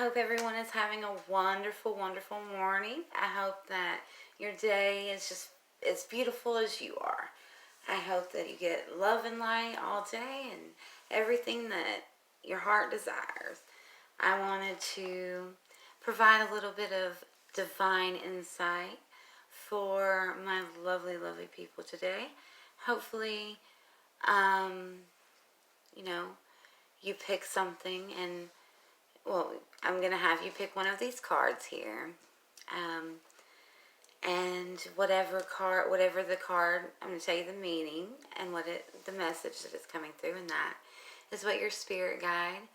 hope everyone is having a wonderful, wonderful morning. I hope that your day is just as beautiful as you are. I hope that you get love and light all day and everything that your heart desires. I wanted to provide a little bit of divine insight for my lovely, lovely people today. Hopefully, um, you know, you pick something and well, I'm going to have you pick one of these cards here. Um, and whatever the card, I'm going to tell you the meaning and the message that is coming through, and that is what your spirit guide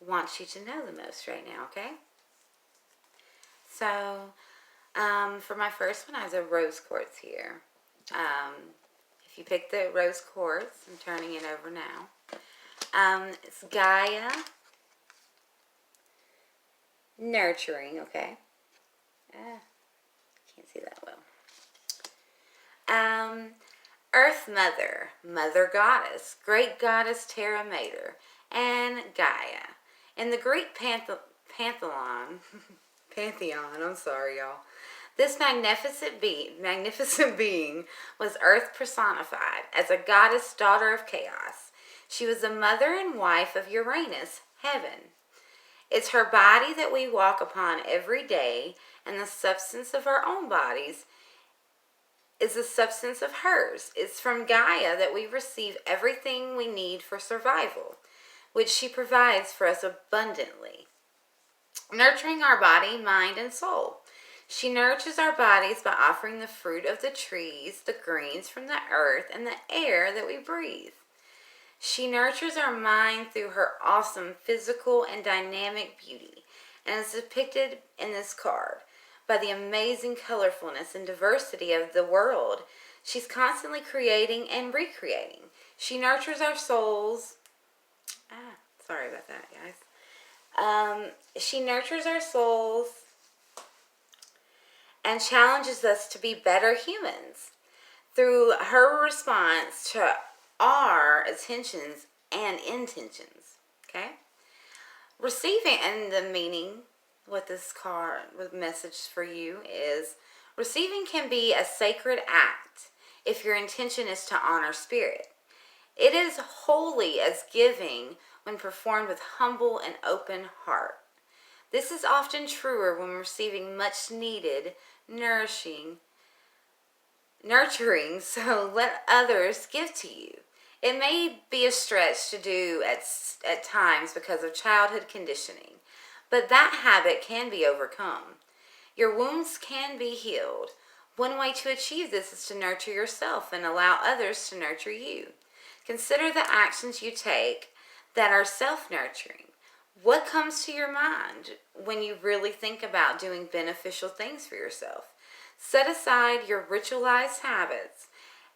wants you to know the most right now, okay? So, for my first one, I have the rose quartz here. If you pick the rose quartz, I'm turning it over now. It's Gaia. Nurturing, okay. Can't see that well. Earth Mother, Mother Goddess, Great Goddess Terra Mater, and Gaia. In the Greek pantheon, I'm sorry, y'all. This magnificent being was Earth personified as a goddess, daughter of chaos. She was the mother and wife of Uranus, heaven. It's her body that we walk upon every day, and the substance of our own bodies is the substance of hers. It's from Gaia that we receive everything we need for survival, which she provides for us abundantly. Nurturing our body, mind, and soul. She nurtures our bodies by offering the fruit of the trees, the greens from the earth, and the air that we breathe. She nurtures our mind through her awesome physical and dynamic beauty, and is depicted in this card by the amazing colorfulness and diversity of the world. She's constantly creating and recreating. She nurtures our souls. Sorry about that, guys. She nurtures our souls and challenges us to be better humans through her response to our attentions and intentions. Okay? Receiving, and the meaning, what this card, what message for you is, receiving can be a sacred act if your intention is to honor spirit. It is holy as giving when performed with humble and open heart. This is often truer when receiving much needed nurturing, so let others give to you. It may be a stretch to do at times because of childhood conditioning, but that habit can be overcome. Your wounds can be healed. One way to achieve this is to nurture yourself and allow others to nurture you. Consider the actions you take that are self-nurturing. What comes to your mind when you really think about doing beneficial things for yourself? Set aside your ritualized habits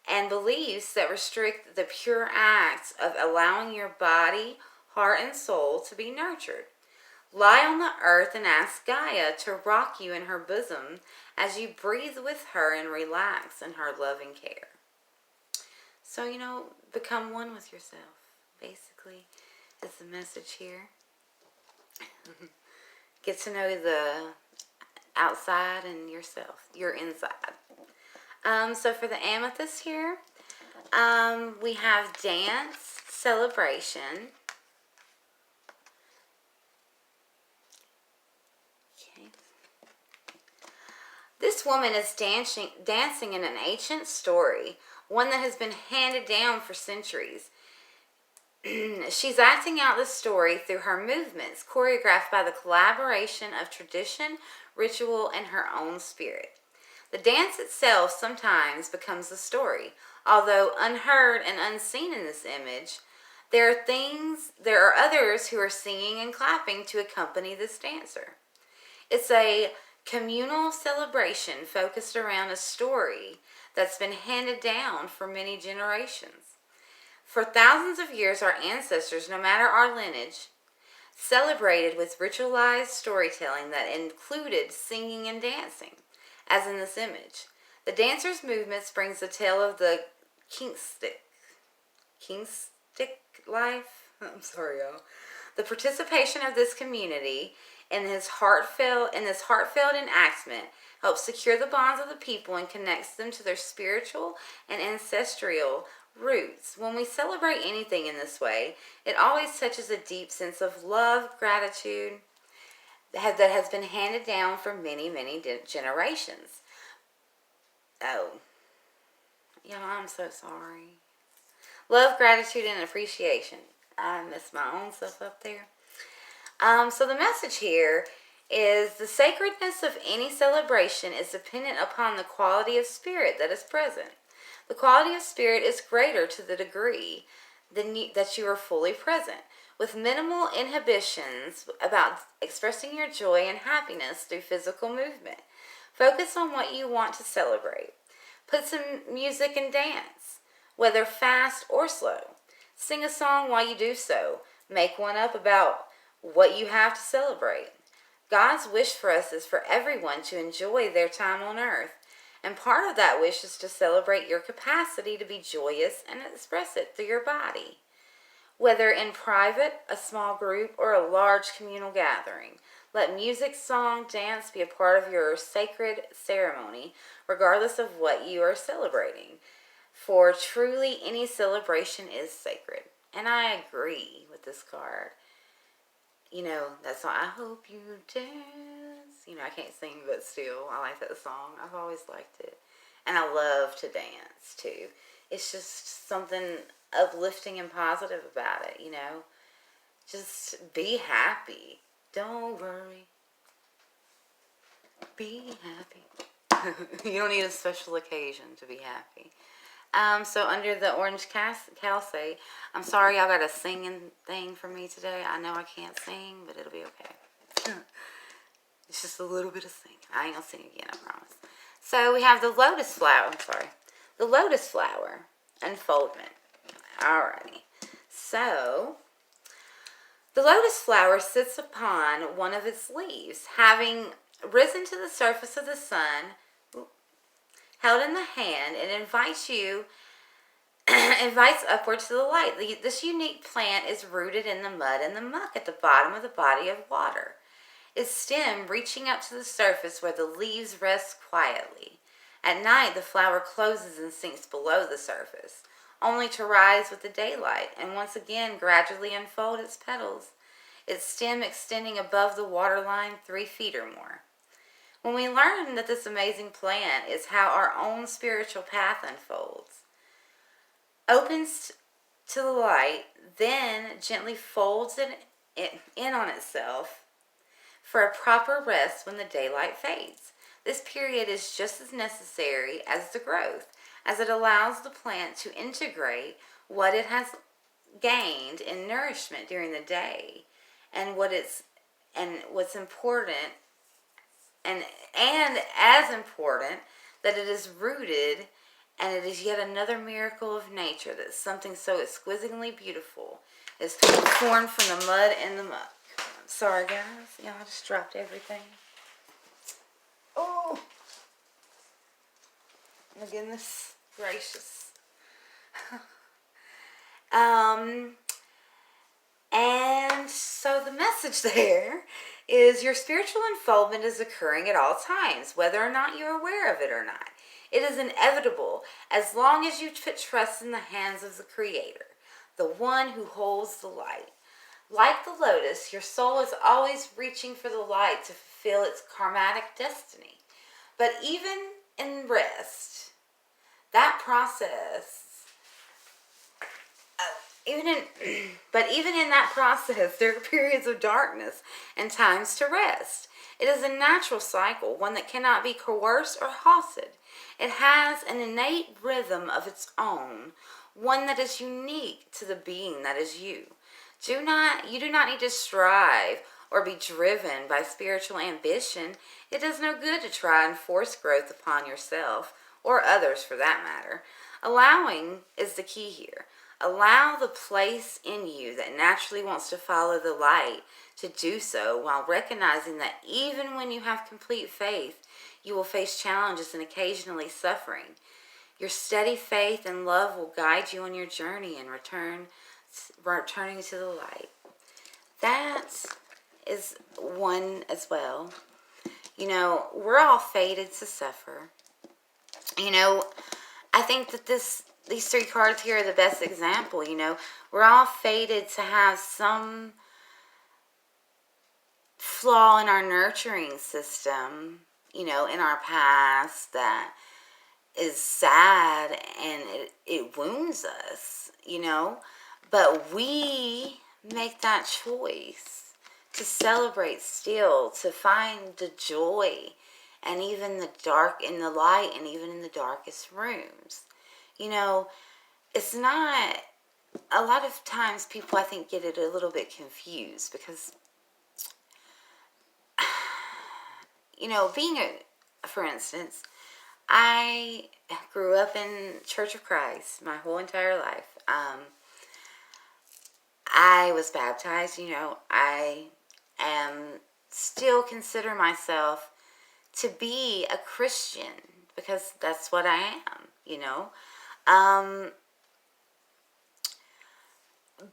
and beliefs that restrict the pure acts of allowing your body, heart, and soul to be nurtured. Lie on the earth and ask Gaia to rock you in her bosom as you breathe with her and relax in her loving care. So, become one with yourself, basically, is the message here. Get to know the outside and yourself, your inside. So for the amethyst here, we have dance, celebration. Okay. This woman is dancing in an ancient story, one that has been handed down for centuries. She's acting out the story through her movements, choreographed by the collaboration of tradition, ritual, and her own spirit. The dance itself sometimes becomes the story. Although unheard and unseen in this image, there are others who are singing and clapping to accompany this dancer. It's a communal celebration focused around a story that's been handed down for many generations. For thousands of years, our ancestors, no matter our lineage, celebrated with ritualized storytelling that included singing and dancing, as in this image. The dancer's movements brings the tale of the King stick life. I'm sorry, y'all. The participation of this community in this heartfelt enactment helps secure the bonds of the people and connects them to their spiritual and ancestral roots. When we celebrate anything in this way, it always touches a deep sense of love, gratitude that has been handed down for many, many generations. Oh, y'all, I'm so sorry. Love, gratitude, and appreciation. I messed my own stuff up there. So the message here is the sacredness of any celebration is dependent upon the quality of spirit that is present. The quality of spirit is greater to the degree that you are fully present, with minimal inhibitions about expressing your joy and happiness through physical movement. Focus on what you want to celebrate. Put some music and dance, whether fast or slow. Sing a song while you do so. Make one up about what you have to celebrate. God's wish for us is for everyone to enjoy their time on earth. And part of that wish is to celebrate your capacity to be joyous and express it through your body. Whether in private, a small group, or a large communal gathering, let music, song, dance be a part of your sacred ceremony, regardless of what you are celebrating. For truly, any celebration is sacred. And I agree with this card. You know, that song, I hope you dance. You know, I can't sing, but still, I like that song. I've always liked it. And I love to dance, too. It's just something uplifting and positive about it, you know. Just be happy. Don't worry. Be happy. You don't need a special occasion to be happy. So under the orange calce, I'm sorry y'all got a singing thing for me today. I know I can't sing, but it'll be okay. It's just a little bit of singing. I ain't gonna sing again, I promise. So we have the lotus flower. The lotus flower unfoldment. Alrighty. So the lotus flower sits upon one of its leaves, having risen to the surface of the sun, held in the hand, and invites upward to the light. This unique plant is rooted in the mud and the muck at the bottom of the body of water, its stem reaching up to the surface where the leaves rest quietly. At night, the flower closes and sinks below the surface, only to rise with the daylight and once again gradually unfold its petals, its stem extending above the waterline 3 feet or more. When we learn that this amazing plant is how our own spiritual path unfolds, opens to the light, then gently folds it in on itself for a proper rest when the daylight fades. This period is just as necessary as the growth, as it allows the plant to integrate what it has gained in nourishment during the day and what's important and as important that it is rooted, and it is yet another miracle of nature that something so exquisitely beautiful is formed from the mud and the muck. Sorry guys, y'all, I just dropped everything. Oh my goodness gracious. And so the message there is your spiritual unfoldment is occurring at all times, whether or not you're aware of it or not. It is inevitable as long as you put trust in the hands of the Creator, the one who holds the light. Like the lotus, your soul is always reaching for the light to fulfill its karmatic destiny. But even in rest, that process, even in that process, there are periods of darkness and times to rest. It is a natural cycle, one that cannot be coerced or halted. It has an innate rhythm of its own, one that is unique to the being that is you. You do not need to strive or be driven by spiritual ambition. It does no good to try and force growth upon yourself, or others for that matter. Allowing is the key here. Allow the place in you that naturally wants to follow the light to do so, while recognizing that even when you have complete faith, you will face challenges and occasionally suffering. Your steady faith and love will guide you on your journey and returning to the light. that is one as well. We're all fated to suffer. I think that these three cards here are the best example. We're all fated to have some flaw in our nurturing system, in our past that is sad and it wounds us, But we make that choice to celebrate still, to find the joy and even the dark in the light and even in the darkest rooms. It's not, a lot of times people I think get it a little bit confused because, for instance, I grew up in Church of Christ my whole entire life. I was baptized, I am still consider myself to be a Christian because that's what I am.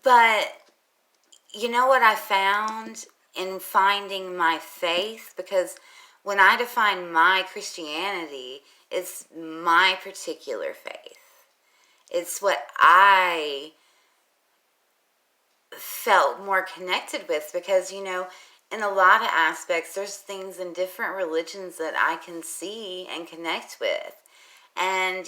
But you know what I found in finding my faith? Because when I define my Christianity, it's my particular faith. It's what I felt more connected with because, in a lot of aspects, there's things in different religions that I can see and connect with. And,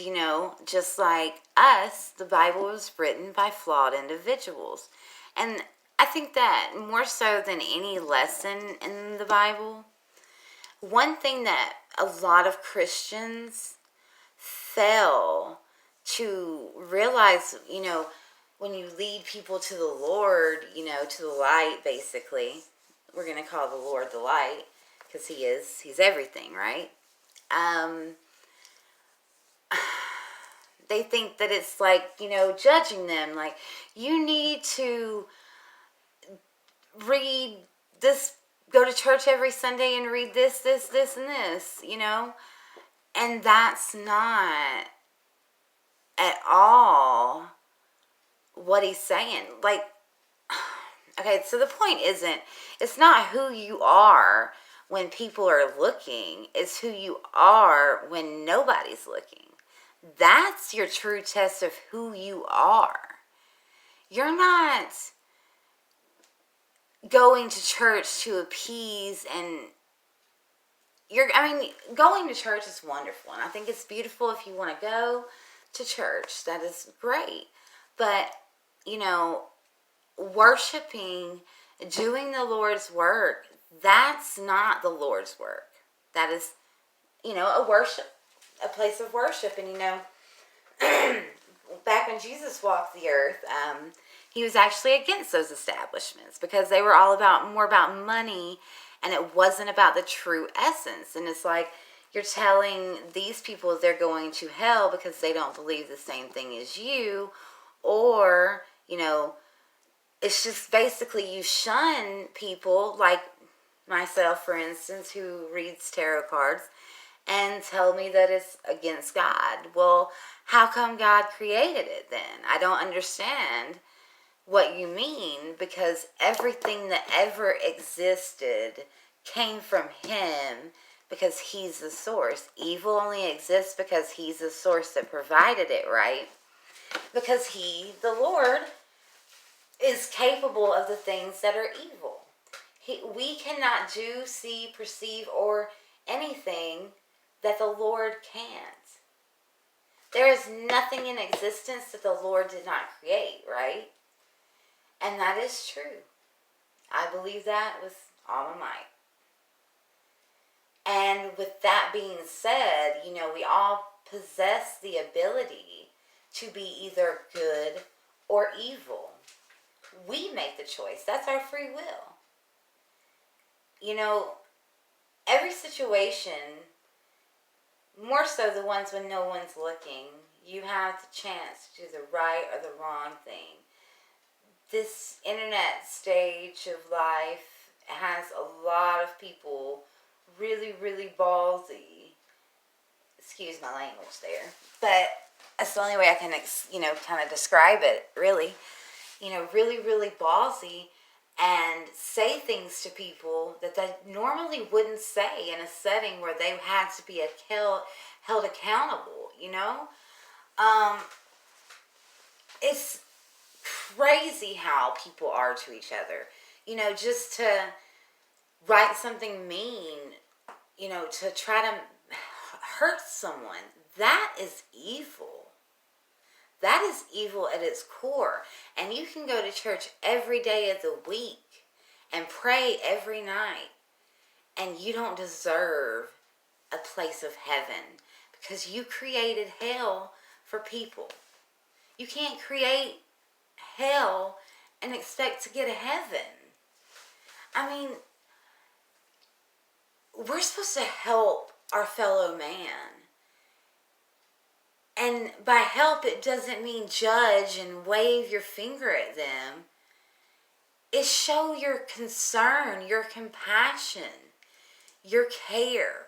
just like us, the Bible was written by flawed individuals. And I think that more so than any lesson in the Bible, one thing that a lot of Christians fail to realize, when you lead people to the Lord, to the light, basically, we're going to call the Lord the light because he's everything, right? They think that it's like, judging them, like, you need to read this, go to church every Sunday and read this, and this, and that's not at all what he's saying. Like, okay, so the point it's not who you are when people are looking, it's who you are when nobody's looking. That's your true test of who you are. You're not going to church to appease and going to church is wonderful. And I think it's beautiful if you want to go to church. That is great. But, worshiping, doing the Lord's work, that's not the Lord's work. That is, a place of worship. And, back when Jesus walked the earth, he was actually against those establishments because they were all more about money, and it wasn't about the true essence. And it's like you're telling these people they're going to hell because they don't believe the same thing as you, or, it's just basically you shun people like myself, for instance, who reads tarot cards and tell me that it's against God. Well, how come God created it then? I don't understand what you mean, because everything that ever existed came from him because he's the source. Evil only exists because he's the source that provided it, right? Because he, the Lord, is capable of the things that are evil. We cannot do, see, perceive, or anything that the Lord can't. There is nothing in existence that the Lord did not create, right? And that is true. I believe that with all my might. And with that being said, we all possess the ability to be either good or evil. We make the choice. That's our free will. Every situation, more so the ones when no one's looking, you have the chance to do the right or the wrong thing. This internet stage of life has a lot of people really, really ballsy. Excuse my language there. But that's the only way I can, kind of describe it, really. Really, really ballsy. and say things to people that they normally wouldn't say in a setting where they had to be held accountable, you know? It's crazy how people are to each other. You know, just to write something mean, you know, to try to hurt someone, that is evil. That is evil at its core. And you can go to church every day of the week and pray every night, and you don't deserve a place of heaven because you created hell for people. You can't create hell and expect to get a heaven. I mean, we're supposed to help our fellow man. And by help, it doesn't mean judge and wave your finger at them. It show your concern, your compassion, your care.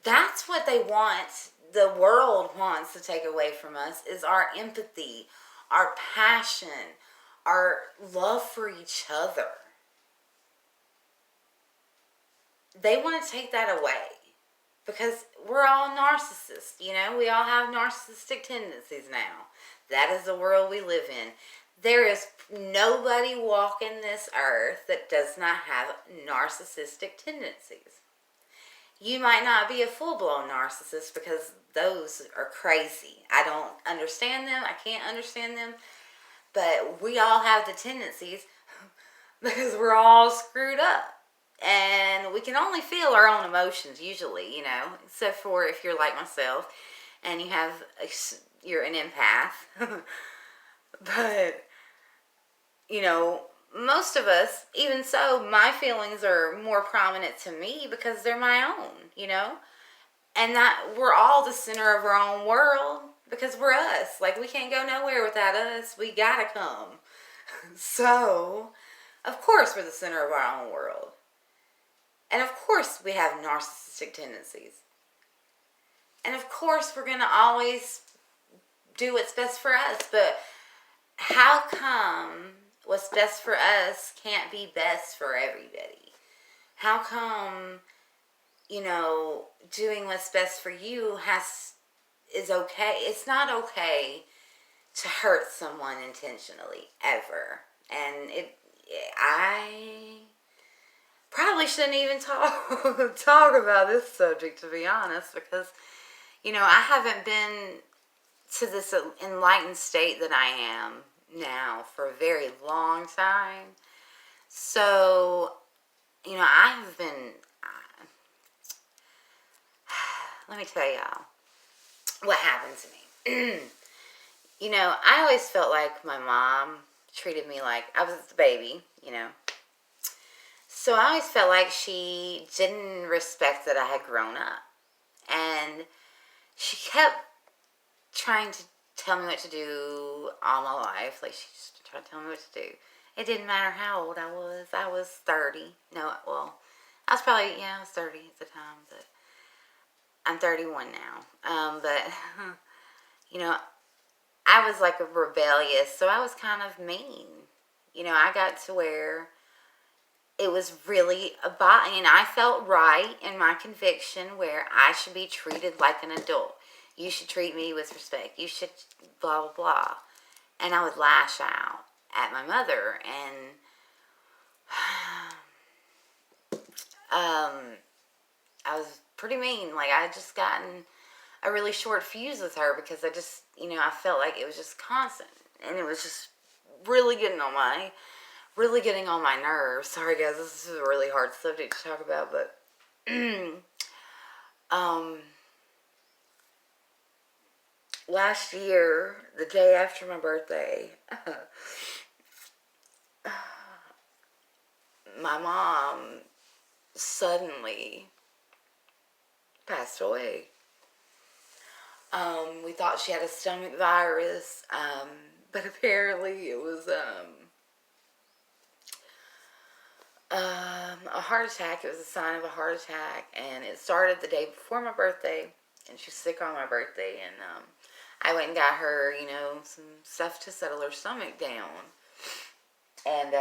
That's what they want, the world wants to take away from us, is our empathy, our passion, our love for each other. They want to take that away. Because we're all narcissists, you know? We all have narcissistic tendencies now. That is the world we live in. There is nobody walking this earth that does not have narcissistic tendencies. You might not be a full-blown narcissist because those are crazy. I don't understand them. I can't understand them. But we all have the tendencies because we're all screwed up. And we can only feel our own emotions usually, you know, except for if you're like myself and you're an empath. But, you know, most of us, even so, my feelings are more prominent to me because they're my own, you know. And that we're all the center of our own world because we're us. Like, we can't go nowhere without us. We gotta come. So, of course we're the center of our own world. And of course we have narcissistic tendencies. And of course we're going to always do what's best for us. But how come what's best for us can't be best for everybody? How come, you know, doing what's best for you is okay? It's not okay to hurt someone intentionally, ever. And I probably shouldn't even talk about this subject, to be honest, because, you know, I haven't been to this enlightened state that I am now for a very long time. So, you know, I have been, let me tell y'all what happened to me. You know, I always felt like my mom treated me like I was the baby, you know. So I always felt like she didn't respect that I had grown up. And she kept trying to tell me what to do all my life. Like, she just tried to tell me what to do. It didn't matter how old I was. I was 30. No, well, I was 30 at the time. But I'm 31 now. But, you know, I was like a rebellious. So I was kind of mean. You know, I got to where it was really and I felt right in my conviction where I should be treated like an adult. You should treat me with respect. You should blah, blah, blah. And I would lash out at my mother. And I was pretty mean. Like, I had just gotten a really short fuse with her because I just, you know, I felt like it was just constant. And it was just really getting on my nerves. Sorry guys, this is a really hard subject to talk about, but last year, the day after my birthday, my mom suddenly passed away. We thought she had a stomach virus, but apparently it was a heart attack. It was a sign of a heart attack, and it started the day before my birthday, and she was sick on my birthday, and I went and got her, you know, some stuff to settle her stomach down, And,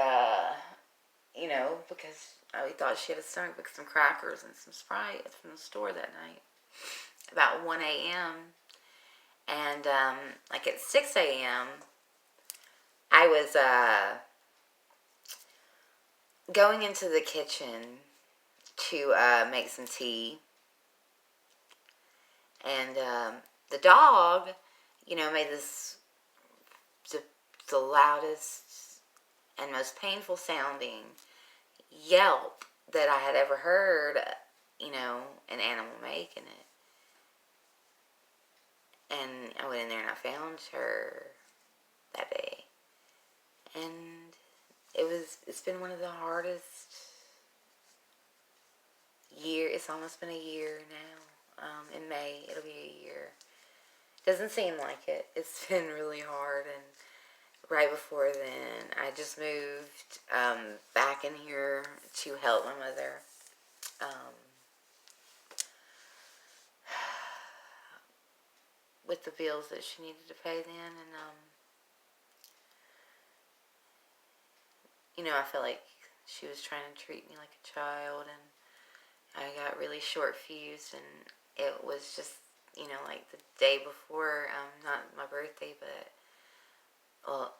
you know, because we thought she had a stomach bug, some crackers and some Sprite from the store that night. About 1 a.m. And, like at 6 a.m., I was, going into the kitchen to, make some tea. And, the dog, you know, made this, the loudest and most painful sounding yelp that I had ever heard, you know, an animal making it. And I went in there and I found her that day. And it's been one of the hardest year. It's almost been a year now. In May, it'll be a year. Doesn't seem like it. It's been really hard. And right before then, I just moved back in here to help my mother. With the bills that she needed to pay then. And, you know, I felt like she was trying to treat me like a child. And I got really short fused. And it was just, you know, like the day before, not my birthday, but, well,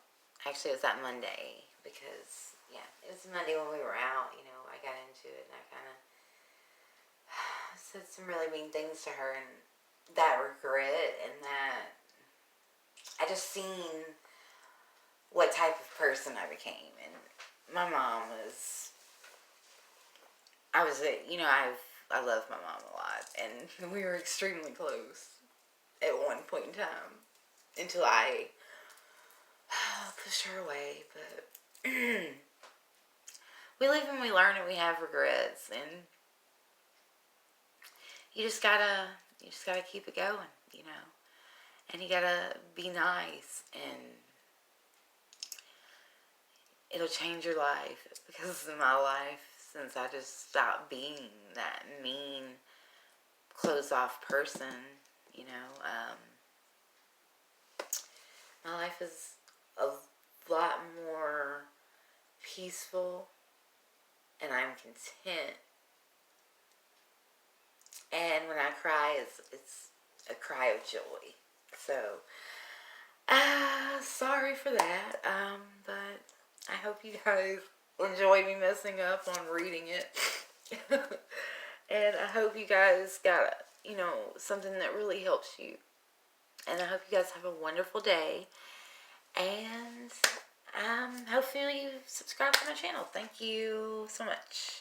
actually it was that Monday, because, yeah, it was Monday when we were out, you know, I got into it, and I kind of said some really mean things to her, and that regret, and that, I just seen what type of person I became, and my mom was, you know, I love my mom a lot, and we were extremely close at one point in time, until I pushed her away. But we live and we learn, and we have regrets, and you just gotta keep it going, you know, and you gotta be nice, and it'll change your life, because in my life, since I just stopped being that mean, closed off person, you know, my life is a lot more peaceful, and I'm content. And when I cry, it's a cry of joy. So, sorry for that. But I hope you guys enjoyed me messing up on reading it. And I hope you guys got, you know, something that really helps you. And I hope you guys have a wonderful day. And hopefully you subscribe to my channel. Thank you so much.